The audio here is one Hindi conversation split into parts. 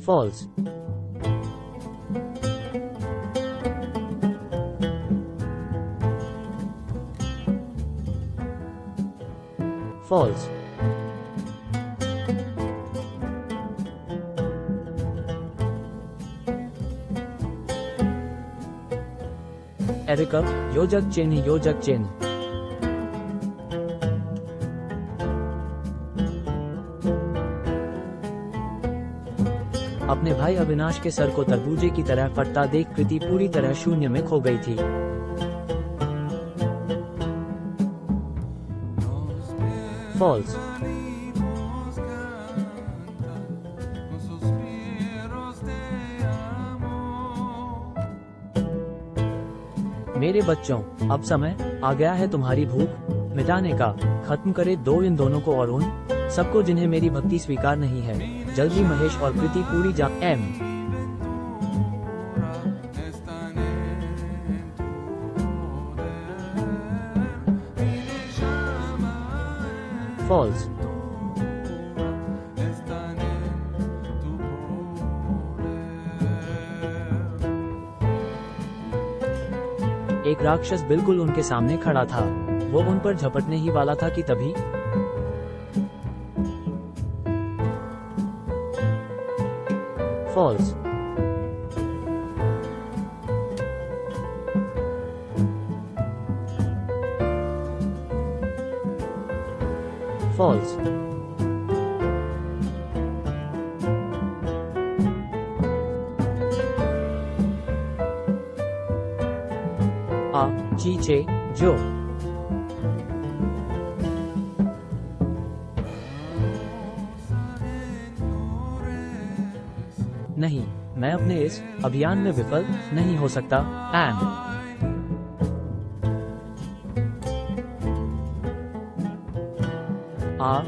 False. False. Erica, योजक चिन्ह योजक चिन्ह। अपने भाई अविनाश के सर को तरबूजे की तरह फटता देख कृति पूरी तरह शून्य में खो गई थी। False. मेरे बच्चों, अब समय आ गया है तुम्हारी भूख मिटाने का। खत्म करे दो इन दोनों को और उन सबको जिन्हें मेरी भक्ति स्वीकार नहीं है। जल्दी महेश और कृति पूरी जा एम। False. एक राक्षस बिल्कुल उनके सामने खड़ा था। वो उन पर झपटने ही वाला था कि तभी False. False. A, G, जो। नहीं, मैं अपने इस अभियान में विफल नहीं हो सकता। एम। आ,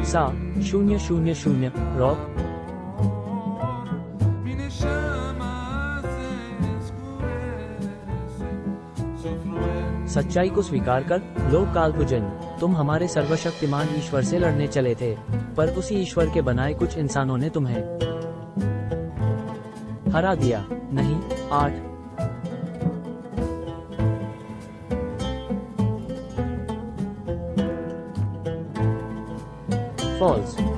सा, 000 रॉक। सच्चाई को स्वीकार कर लो कालकुजन। तुम हमारे सर्वशक्तिमान ईश्वर से लड़ने चले थे, पर उसी ईश्वर के बनाए कुछ इंसानों ने तुम्हें हरा दिया। नहीं, 8। False.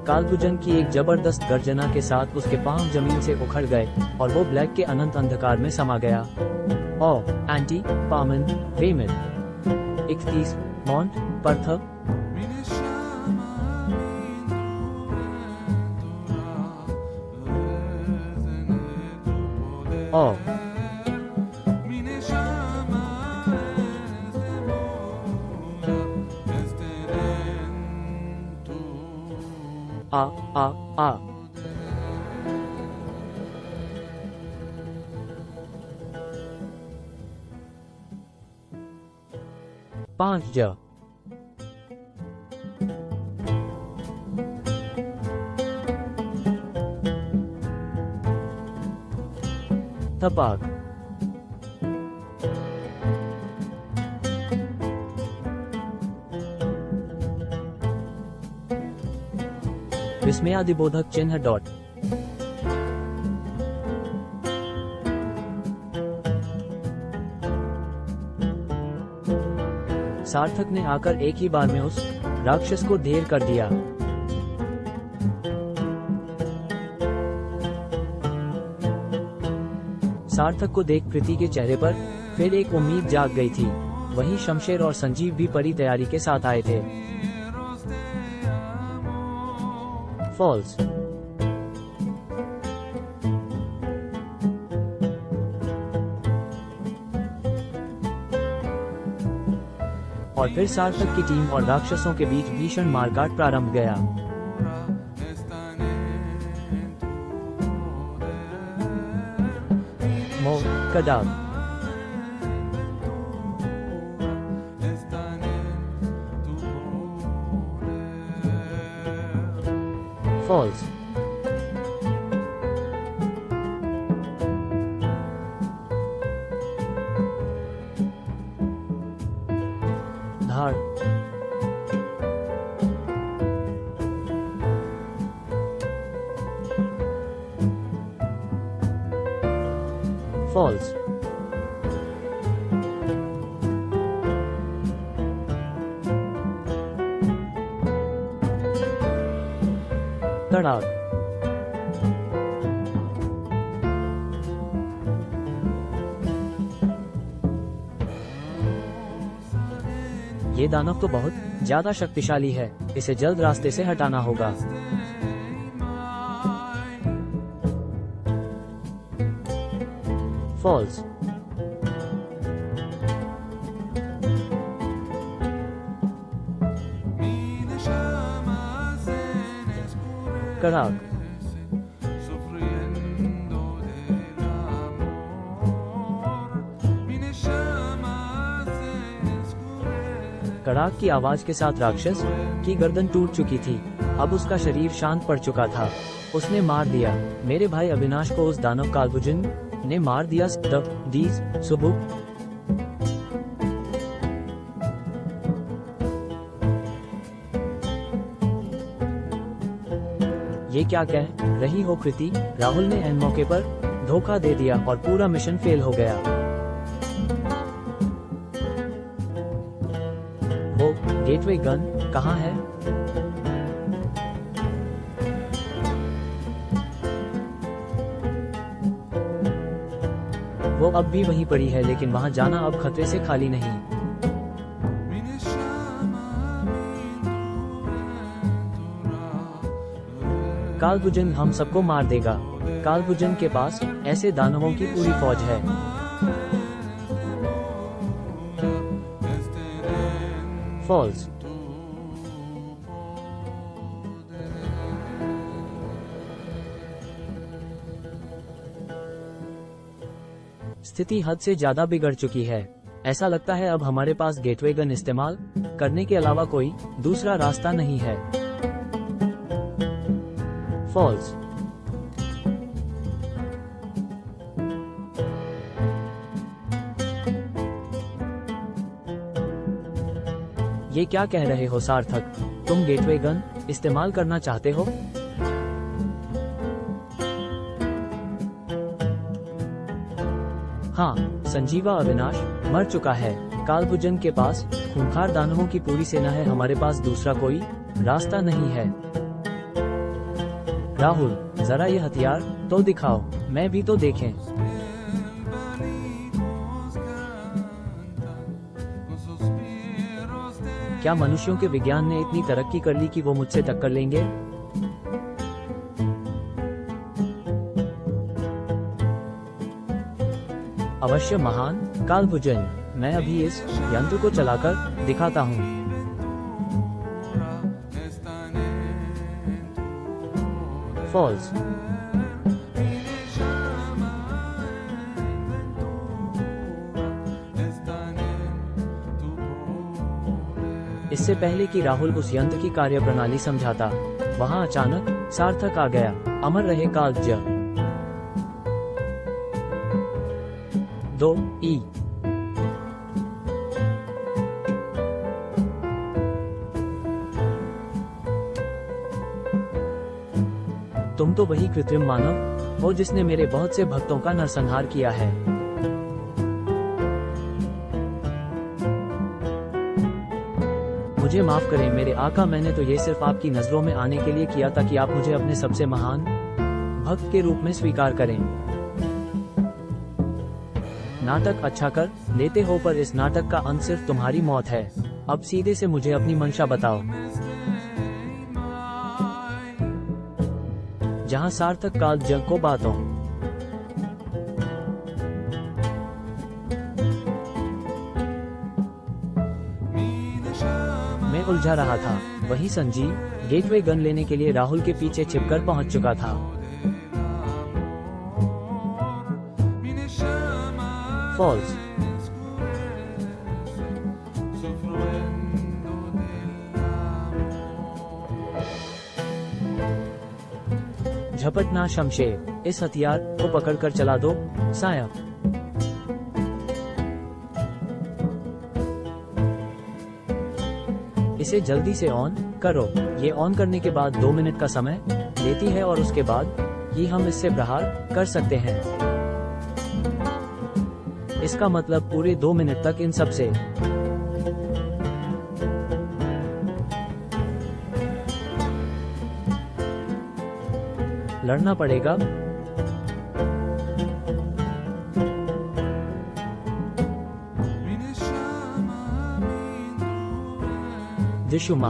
कालकुजन की एक जबरदस्त गर्जना के साथ उसके पांव जमीन से उखड़ गए और वो ब्लैक के अनंत अंधकार में समा गया। ओ एंटी पामन वेमिन 31 मॉन्ट पर्थ। ओ आ 5 ज। तपाक। विस्मयादिबोधक चिन्ह डॉट। सार्थक ने आकर एक ही बार में उस राक्षस को ढेर कर दिया। सार्थक को देख कृति के चेहरे पर फिर एक उम्मीद जाग गई थी। वहीं शमशेर और संजीव भी बड़ी तैयारी के साथ आए थे। False. और फिर सार्थक की टीम और राक्षसों के बीच भीषण मारकाट प्रारंभ गया। मो कदाब। फॉल्स। धार। फॉल्स। तड़ाक। ये दानव तो बहुत ज्यादा शक्तिशाली है, इसे जल्द रास्ते से हटाना होगा। फॉल्स। कड़ाक। कड़ाक की आवाज के साथ राक्षस की गर्दन टूट चुकी थी। अब उसका शरीर शांत पड़ चुका था। उसने मार दिया। मेरे भाई अविनाश को उस दानव कालभुजन ने मार दिया। सुबुक। ये क्या कह रही हो कृति? राहुल ने एन मौके पर धोखा दे दिया और पूरा मिशन फेल हो गया। वो गेटवे गन कहाँ है? वो अब भी वहीं पड़ी है, लेकिन वहां जाना अब खतरे से खाली नहीं। कालभुजन हम सबको मार देगा। कालभुजन के पास ऐसे दानवों की पूरी फौज है। फॉल्स। स्थिति हद से ज्यादा बिगड़ चुकी है। ऐसा लगता है अब हमारे पास गेटवे गन इस्तेमाल करने के अलावा कोई दूसरा रास्ता नहीं है। फॉल्स। ये क्या कह रहे हो सार्थक? तुम गेटवे गन इस्तेमाल करना चाहते हो? हाँ, संजीवा अविनाश मर चुका है। कालभुजन के पास खूंखार दानवों की पूरी सेना है। हमारे पास दूसरा कोई रास्ता नहीं है। राहुल, जरा ये हथियार तो दिखाओ, मैं भी तो देखें। क्या मनुष्यों के विज्ञान ने इतनी तरक्की कर ली कि वो मुझसे टक्कर लेंगे? अवश्य महान कालभुजन, मैं अभी इस यंत्र को चलाकर दिखाता हूँ। फॉल्स। इससे पहले कि राहुल उस यंत्र की कार्यप्रणाली समझाता, वहां अचानक सार्थक आ गया। अमर रहे कालज। 2 ई। तुम तो वही कृत्रिम मानव हो जिसने मेरे बहुत से भक्तों का नरसंहार किया है। मुझे माफ करें मेरे आका, मैंने तो ये सिर्फ आपकी नजरों में आने के लिए किया ताकि आप मुझे अपने सबसे महान भक्त के रूप में स्वीकार करें। नाटक अच्छा कर लेते हो, पर इस नाटक का अंत सिर्फ तुम्हारी मौत है। अब सीधे से मुझे अपनी मंशा बताओ। जहां सार्थक काल जग को बातों में उलझा रहा था, वही संजीव गेटवे गन लेने के लिए राहुल के पीछे छिपकर पहुंच चुका था। फॉल्स। झपटना शमशेर, इस हथियार को पकड़कर चला दो, साया। इसे जल्दी से ऑन करो। ये ऑन करने के बाद 2 मिनट का समय लेती है और उसके बाद ही हम इससे प्रहार कर सकते हैं। इसका मतलब पूरे 2 मिनट तक इन सब से लड़ना पड़ेगा। दिशुमा,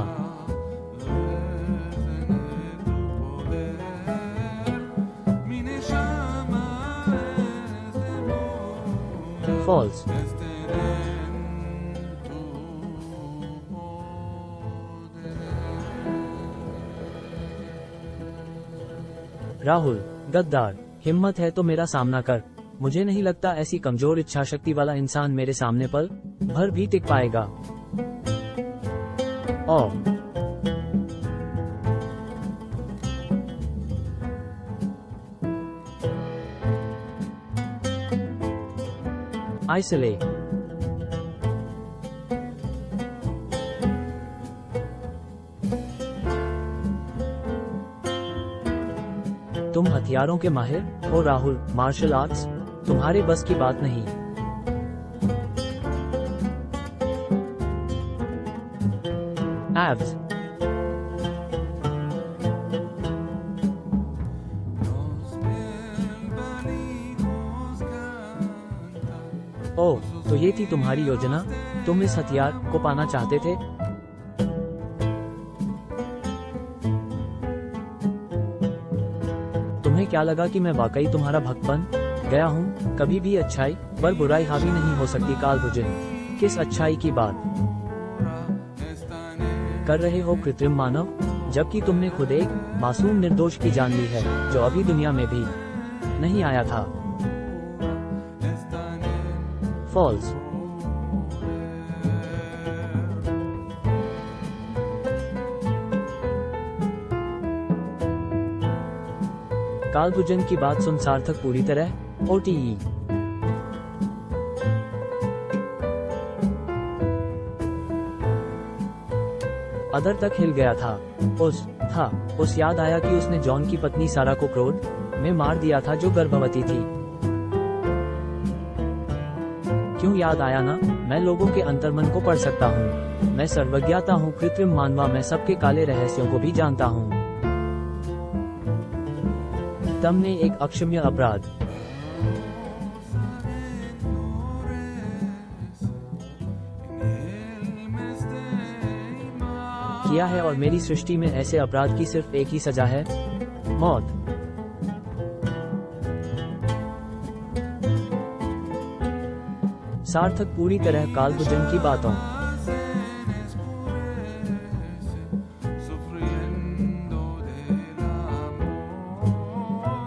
फॉल्स, राहुल, गद्दार, हिम्मत है तो मेरा सामना कर। मुझे नहीं लगता ऐसी कमजोर इच्छा शक्ति वाला इंसान मेरे सामने पल भर भी टिक पाएगा। ओ आइसले, तुम हथियारों के माहिर हो राहुल, मार्शल आर्ट्स तुम्हारे बस की बात नहीं। एब्स, ओह, तो ये थी तुम्हारी योजना? तुम इस हथियार को पाना चाहते थे? तुम्हें क्या लगा कि मैं वाकई तुम्हारा भक्त बन गया हूँ? कभी भी अच्छाई पर बुराई हावी नहीं हो सकती। कालभुजन, किस अच्छाई की बात कर रहे हो कृत्रिम मानव, जबकि तुमने खुद एक मासूम निर्दोष की जान ली है जो अभी दुनिया में भी नहीं आया था। फॉल्स, कालभुजन की बात सुन सार्थक पूरी तरह OTE अदर तक हिल गया था। उस याद आया कि उसने जॉन की पत्नी सारा को क्रोध में मार दिया था जो गर्भवती थी। क्यों याद आया ना? मैं लोगों के अंतर्मन को पढ़ सकता हूँ। मैं सर्वज्ञाता हूँ कृत्रिम मानवा, मैं सबके काले रहस्यों को भी जानता हूँ। तुमने एक अक्षम्य अपराध किया है और मेरी सृष्टि में ऐसे अपराध की सिर्फ एक ही सजा है, मौत। सार्थक पूरी तरह कालभुजन की बातों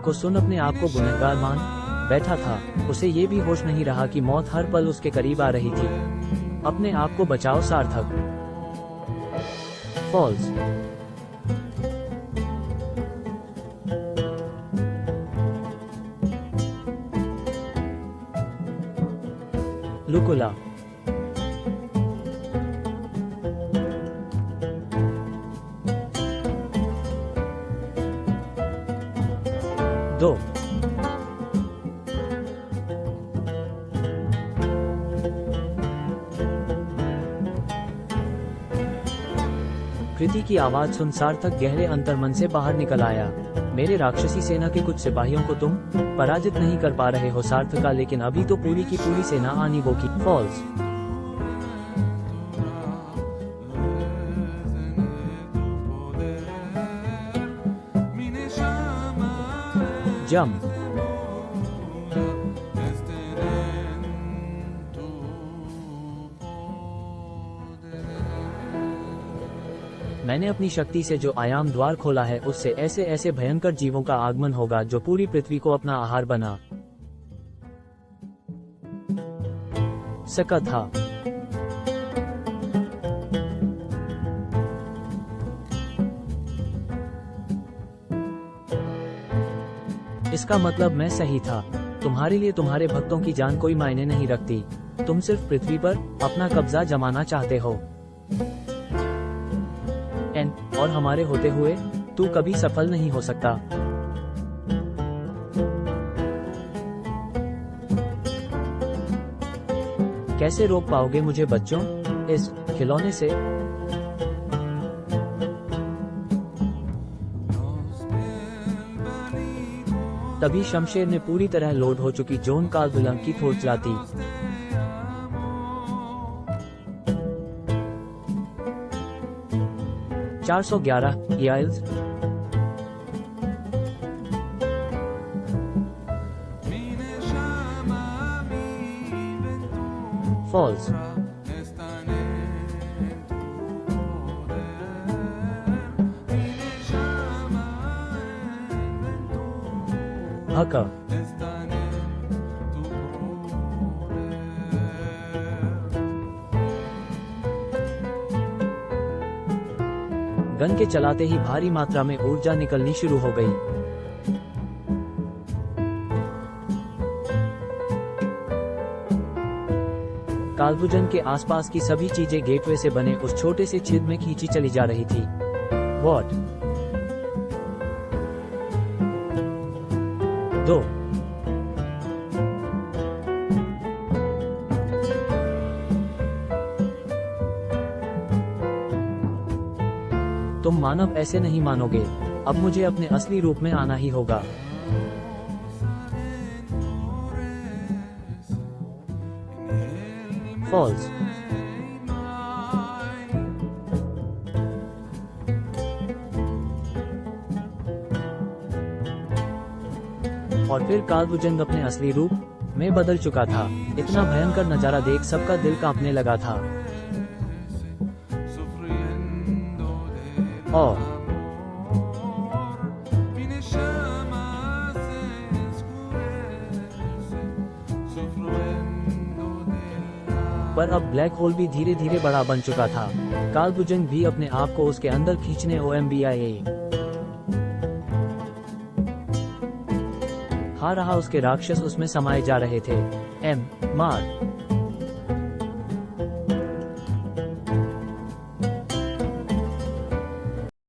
को सुन अपने आप को गुनहगार मान बैठा था। उसे ये भी होश नहीं रहा कि मौत हर पल उसके करीब आ रही थी। अपने आप को बचाओ सार्थक। फॉल्स, लुकुला, दो, कृति की आवाज सुन सार्थक गहरे अंतर्मन से बाहर निकल आया। मेरे राक्षसी सेना के कुछ सिपाहियों को तुम पराजित नहीं कर पा रहे हो सार्थका, लेकिन अभी तो पूरी की पूरी सेना आनी होगी। फॉल्स, जम, मैंने अपनी शक्ति से जो आयाम द्वार खोला है उससे ऐसे ऐसे भयंकर जीवों का आगमन होगा जो पूरी पृथ्वी को अपना आहार बना सका था। इसका मतलब मैं सही था। तुम्हारे लिए तुम्हारे भक्तों की जान कोई मायने नहीं रखती। तुम सिर्फ पृथ्वी पर अपना कब्जा जमाना चाहते हो। एन और हमारे होते हुए तू कभी सफल नहीं हो सकता। कैसे रोक पाओगे मुझे बच्चों इस खिलौने से? तभी शमशेर ने पूरी तरह लोड हो चुकी जॉन कार्लबुलम की थोड़ चलाती। $411 याइल्स। फॉल्स। हका। गन के चलाते ही भारी मात्रा में ऊर्जा निकलनी शुरू हो गई। कालभुजन के आसपास की सभी चीजें गेटवे से बने उस छोटे से छिद्र में खींची चली जा रही थी। वॉट? 2 तुम मानव ऐसे नहीं मानोगे। अब मुझे अपने असली रूप में आना ही होगा। फॉल्स। और फिर कालभुजंग अपने असली रूप में बदल चुका था। इतना भयंकर नजारा देख सबका दिल कांपने लगा था। और पर अब ब्लैक होल भी धीरे धीरे बड़ा बन चुका था। कालभुजंग भी अपने आप को उसके अंदर खींचने रहा, उसके राक्षस उसमें समाये जा रहे थे। मार।